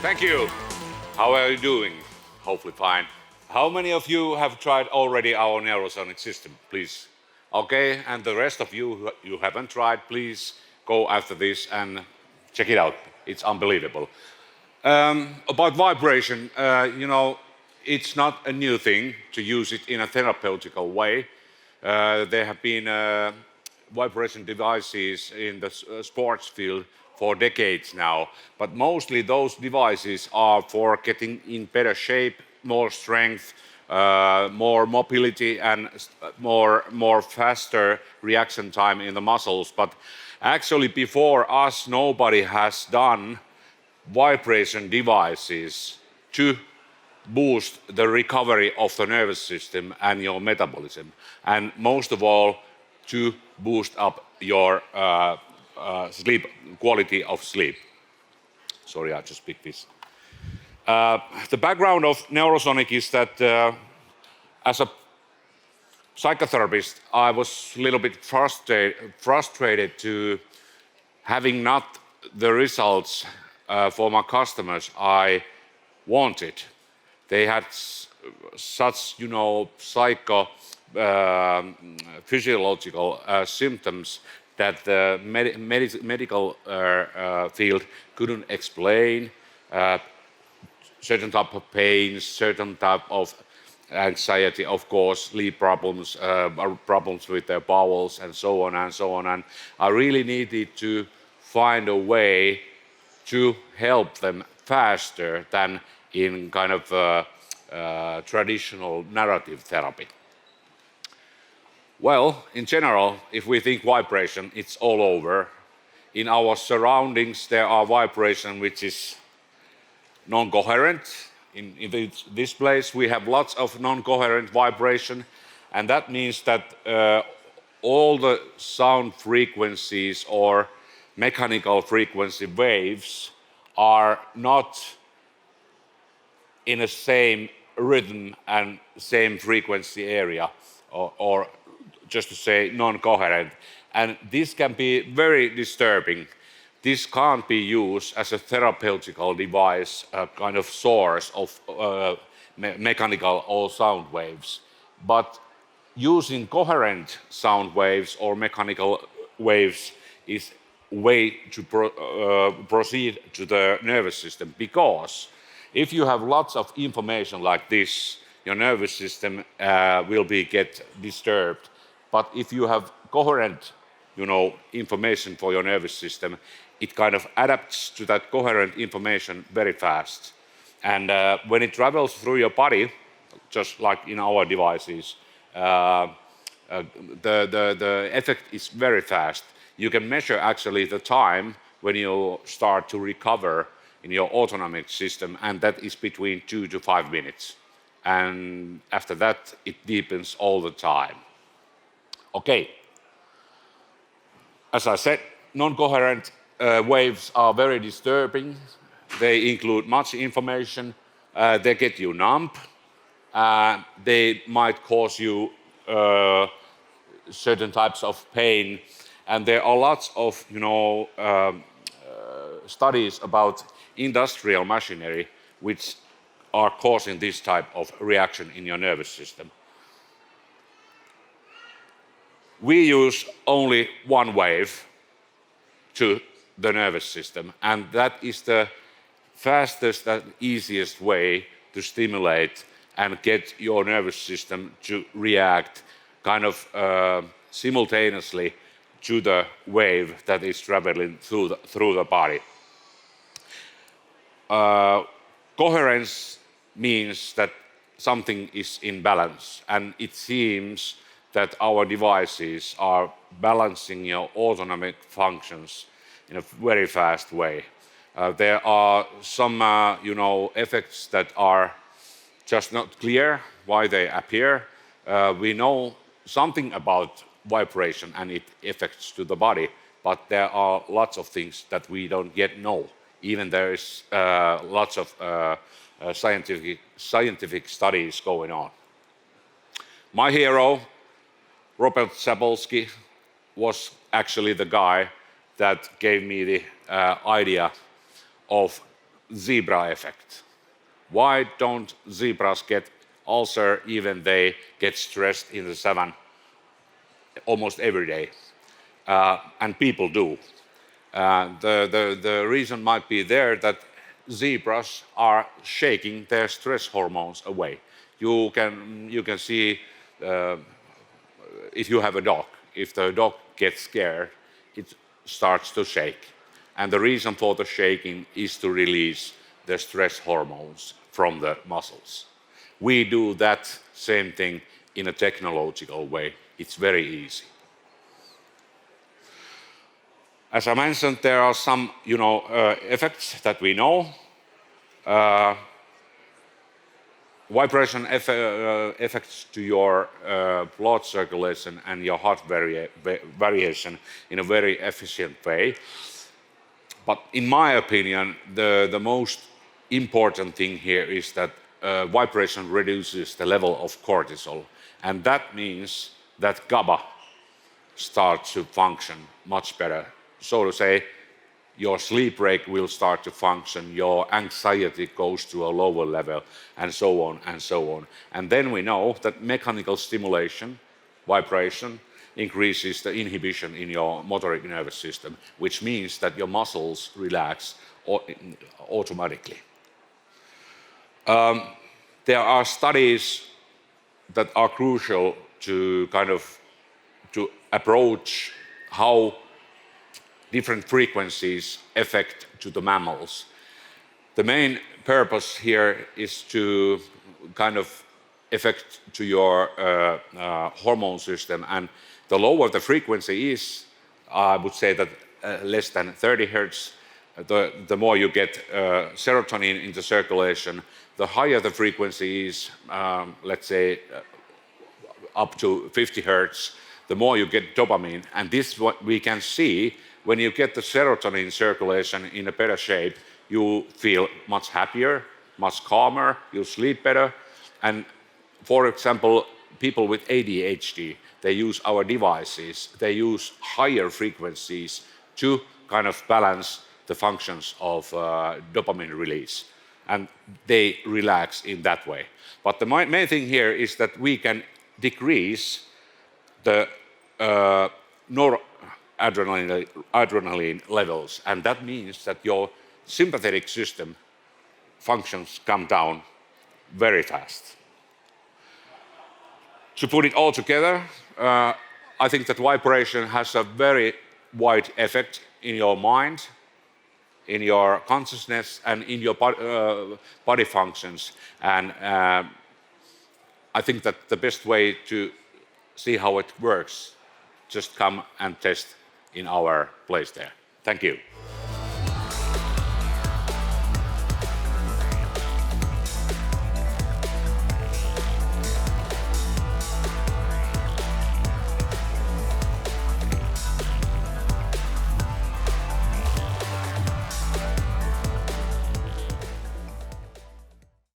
Thank you. How are you doing? Hopefully fine. How many of you have tried already our Neurosonic system, please? Okay, and the rest of you who haven't tried, please go after this and check it out. It's unbelievable. About vibration, it's not a new thing to use it in a therapeutical way. There have been vibration devices in the sports field for decades now, but mostly those devices are for getting in better shape, more strength, more mobility, and more faster reaction time in the muscles. But actually, before us, nobody has done vibration devices to boost the recovery of the nervous system and your metabolism, and most of all, to boost up your sleep quality of sleep. Sorry, I just picked this. The background of Neurosonic is that as a psychotherapist, I was a little bit frustrated to having not the results for my customers I wanted. They had such, physiological symptoms that the medical field couldn't explain. Certain type of pains, certain type of anxiety, of course, sleep problems, problems with their bowels, and so on and so on. And I really needed to find a way to help them faster than in kind of traditional narrative therapy. Well, in general, if we think vibration, it's all over. In our surroundings, there are vibration which is non-coherent. In this place, we have lots of non-coherent vibration, and that means that all the sound frequencies or mechanical frequency waves are not in the same rhythm and same frequency area, or just to say non-coherent. And this can be very disturbing. This can't be used as a therapeutical device, a kind of source of mechanical or sound waves. But using coherent sound waves or mechanical waves is a way to proceed to the nervous system, because if you have lots of information like this, your nervous system will get disturbed. But if you have coherent, information for your nervous system, it kind of adapts to that coherent information very fast. And when it travels through your body, just like in our devices, the effect is very fast. You can measure actually the time when you start to recover in your autonomic system, and that is between 2 to 5 minutes. And after that, it deepens all the time. Okay. As I said, non-coherent waves are very disturbing. They include much information. They get you numb. They might cause you certain types of pain. And there are lots of, studies about industrial machinery which are causing this type of reaction in your nervous system. We use only one wave to the nervous system, and that is the fastest and easiest way to stimulate and get your nervous system to react kind of simultaneously to the wave that is traveling through the body. Coherence means that something is in balance, and it seems that our devices are balancing your autonomic functions in a very fast way. There are some, effects that are just not clear why they appear. We know something about vibration and its effects to the body, but there are lots of things that we don't yet know. Even there is lots of scientific studies going on. My hero, Robert Sapolsky, was actually the guy that gave me the idea of zebra effect. Why don't zebras get ulcer even they get stressed in the savannah almost every day? And people do. The reason might be there that zebras are shaking their stress hormones away. You can see if you have a dog, if the dog gets scared, it starts to shake. And the reason for the shaking is to release the stress hormones from the muscles. We do that same thing in a technological way. It's very easy. As I mentioned, there are some effects that we know. Vibration effects to your blood circulation and your heart variation in a very efficient way. But in my opinion, the most important thing here is that vibration reduces the level of cortisol. And that means that GABA starts to function much better. So to say, your sleep rate will start to function, your anxiety goes to a lower level, and so on and so on. And then we know that mechanical stimulation, vibration, increases the inhibition in your motoric nervous system, which means that your muscles relax automatically. There are studies that are crucial to to approach how different frequencies affect to the mammals. The main purpose here is to affect to your hormone system, and the lower the frequency is, I would say that less than 30 hertz, the more you get serotonin into circulation. The higher the frequency is, let's say up to 50 hertz, the more you get dopamine. And this what we can see when you get the serotonin circulation in a better shape, you feel much happier, much calmer, you sleep better. And for example, people with ADHD, they use our devices, they use higher frequencies to balance the functions of dopamine release. And they relax in that way. But the main thing here is that we can decrease the noradrenaline levels, and that means that your sympathetic system functions come down very fast. To put it all together, I think that vibration has a very wide effect in your mind, in your consciousness, and in your body functions. And I think that the best way to see how it works, just come and test in our place there. Thank you.